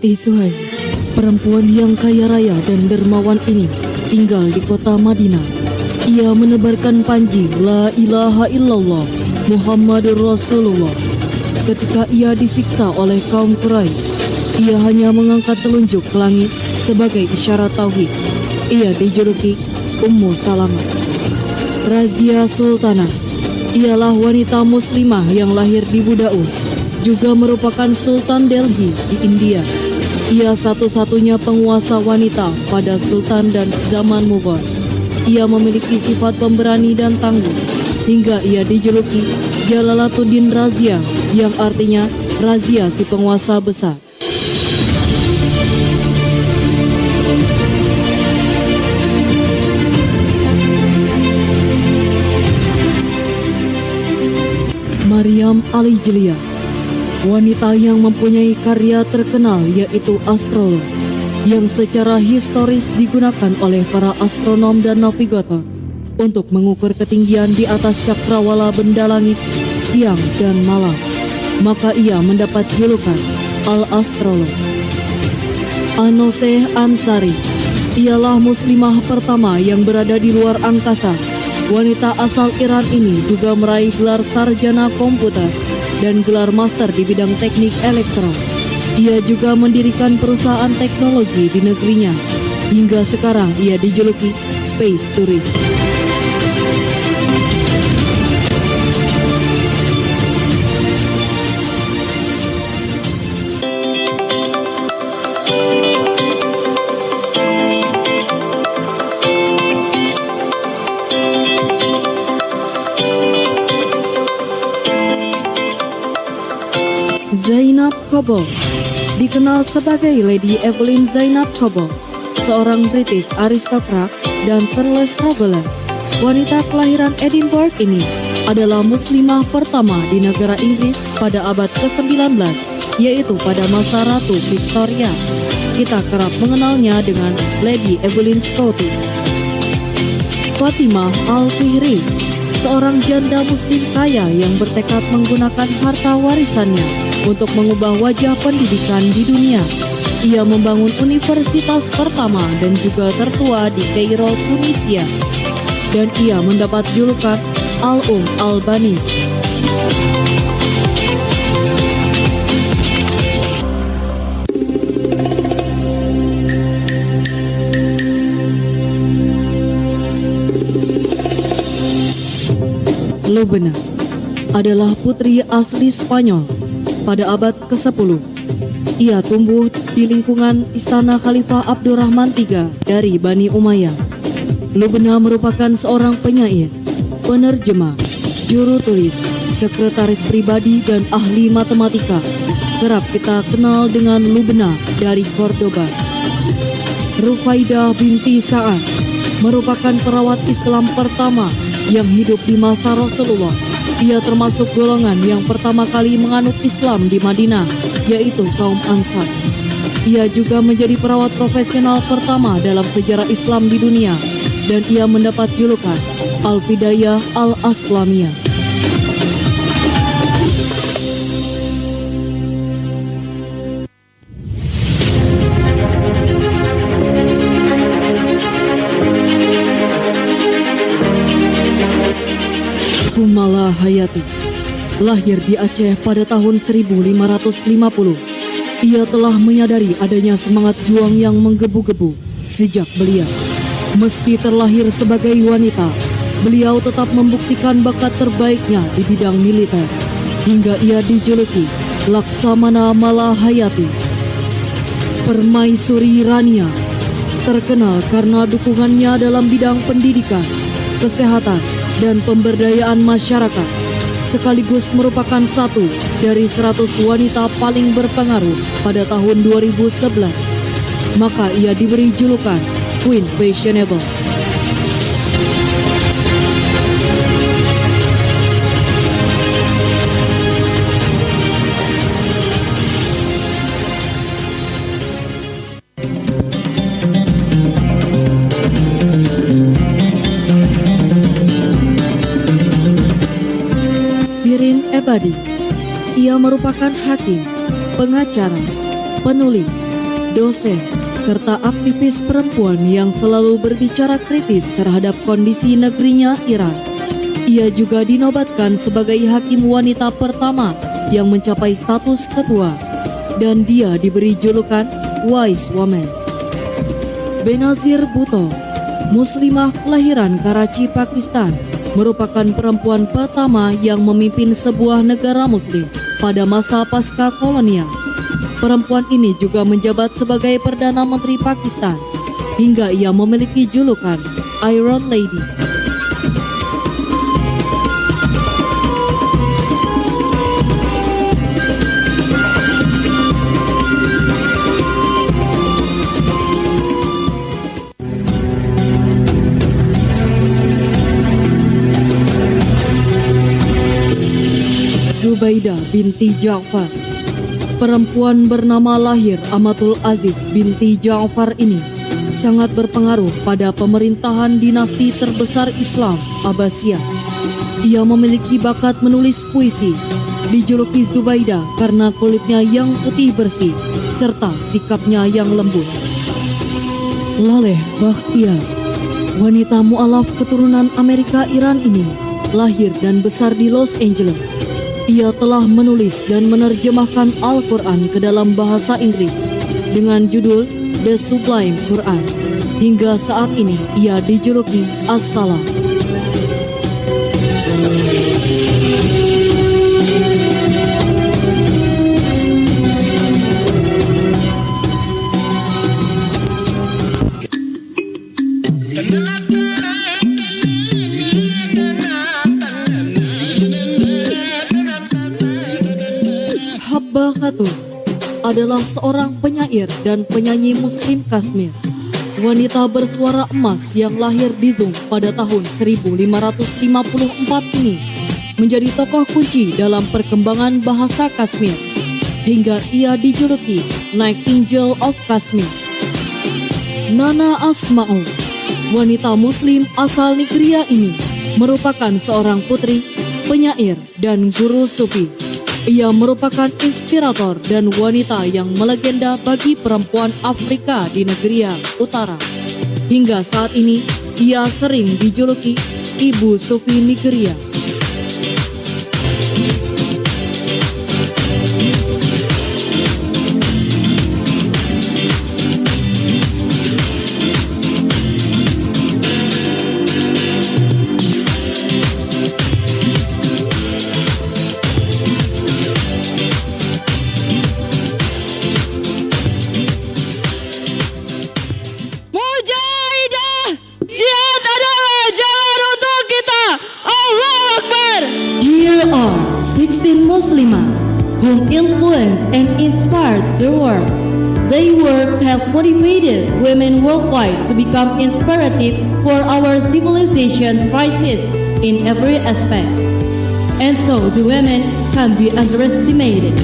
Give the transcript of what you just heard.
binti Suhaib, perempuan yang kaya raya dan dermawan ini, tinggal di kota Madinah. Ia menebarkan panji La ilaha illallah Muhammadur Rasulullah. Ketika ia disiksa oleh kaum Quraisy, ia hanya mengangkat telunjuk ke langit sebagai isyarat tauhid. Ia dijuluki Ummu Salamah. Razia Sultanah ialah wanita muslimah yang lahir di Budaun, juga merupakan Sultan Delhi di India. Ia satu-satunya penguasa wanita pada Sultan dan zaman Mughal. Ia memiliki sifat pemberani dan tangguh, hingga ia dijuluki Jalaladdin Razia, yang artinya razia si penguasa besar. Maryam Al-Ijliyah, wanita yang mempunyai karya terkenal yaitu astrolog, yang secara historis digunakan oleh para astronom dan navigator untuk mengukur ketinggian di atas cakrawala benda langit siang dan malam. Maka ia mendapat julukan Al-Astrolog. Anoseh Ansari ialah muslimah pertama yang berada di luar angkasa. Wanita asal Iran ini juga meraih gelar sarjana komputer dan gelar master di bidang teknik elektro. Ia juga mendirikan perusahaan teknologi di negerinya. Hingga sekarang ia dijuluki Space Tourist. Zainab Cobo dikenal sebagai Lady Evelyn Zainab Cobo, seorang British aristokrat dan fearless traveler. Wanita kelahiran Edinburgh ini adalah muslimah pertama di negara Inggris pada abad ke-19, yaitu pada masa Ratu Victoria. Kita kerap mengenalnya dengan Lady Evelyn Scottish. Fatimah Al-Fihri, seorang janda muslim kaya yang bertekad menggunakan harta warisannya untuk mengubah wajah pendidikan di dunia. Ia membangun universitas pertama dan juga tertua di Kairo, Tunisia. Dan ia mendapat julukan Al-Albani. Lubna adalah putri asli Spanyol. Pada abad ke-10, ia tumbuh di lingkungan istana Khalifah Abdurrahman III dari Bani Umayyah. Lubna merupakan seorang penyair, penerjemah, juru tulis, sekretaris pribadi, dan ahli matematika. Kerap kita kenal dengan Lubna dari Cordoba. Rufaidah binti Sa'ad merupakan perawat Islam pertama yang hidup di masa Rasulullah. Ia termasuk golongan yang pertama kali menganut Islam di Madinah, yaitu kaum Ansar. Ia juga menjadi perawat profesional pertama dalam sejarah Islam di dunia, dan ia mendapat julukan Al-Fidayah Al-Aslamiyah. Humala Hayati lahir di Aceh pada tahun 1550. Ia telah menyadari adanya semangat juang yang menggebu-gebu sejak belia. Meski terlahir sebagai wanita, beliau tetap membuktikan bakat terbaiknya di bidang militer, hingga ia dijuluki Laksamana Malahayati. Permaisuri Rania terkenal karena dukungannya dalam bidang pendidikan, kesehatan, dan pemberdayaan masyarakat, sekaligus merupakan satu dari 100 wanita paling berpengaruh pada tahun 2011. Maka ia diberi julukan Queen Fashionable. Ebadi. Ia merupakan hakim, pengacara, penulis, dosen, serta aktivis perempuan yang selalu berbicara kritis terhadap kondisi negerinya Iran. Ia juga dinobatkan sebagai hakim wanita pertama yang mencapai status ketua, dan dia diberi julukan Wise Woman. Benazir Bhutto, muslimah kelahiran Karachi, Pakistan, merupakan perempuan pertama yang memimpin sebuah negara muslim pada masa pasca kolonial. Perempuan ini juga menjabat sebagai Perdana Menteri Pakistan, hingga ia memiliki julukan Iron Lady. Zubaidah binti Ja'far. Perempuan bernama lahir Amatul Aziz binti Ja'far ini sangat berpengaruh pada pemerintahan dinasti terbesar Islam, Abbasiyah. Ia memiliki bakat menulis puisi, dijuluki Zubaidah karena kulitnya yang putih bersih serta sikapnya yang lembut. Laleh Bakhtiar, wanita mu'alaf keturunan Amerika Iran ini, lahir dan besar di Los Angeles. Ia telah menulis dan menerjemahkan Al-Quran ke dalam bahasa Inggris dengan judul The Sublime Quran. Hingga saat ini ia dijuluki As-Salam. Habbah Khatun adalah seorang penyair dan penyanyi Muslim Kashmir. Wanita bersuara emas yang lahir di Zung pada tahun 1554 ini menjadi tokoh kunci dalam perkembangan bahasa Kashmir, hingga ia dijuluki Nightingale of Kashmir. Nana Asma'u, wanita Muslim asal Nigeria ini, merupakan seorang putri, penyair, dan guru sufi. Ia merupakan inspirator dan wanita yang melegenda bagi perempuan Afrika di Nigeria Utara. Hingga saat ini, ia sering dijuluki Ibu Sufi Nigeria. Muslimah whom influenced and inspired the world. Their works have motivated women worldwide to become inspirative for our civilization's crisis in every aspect. And so the women can't be underestimated.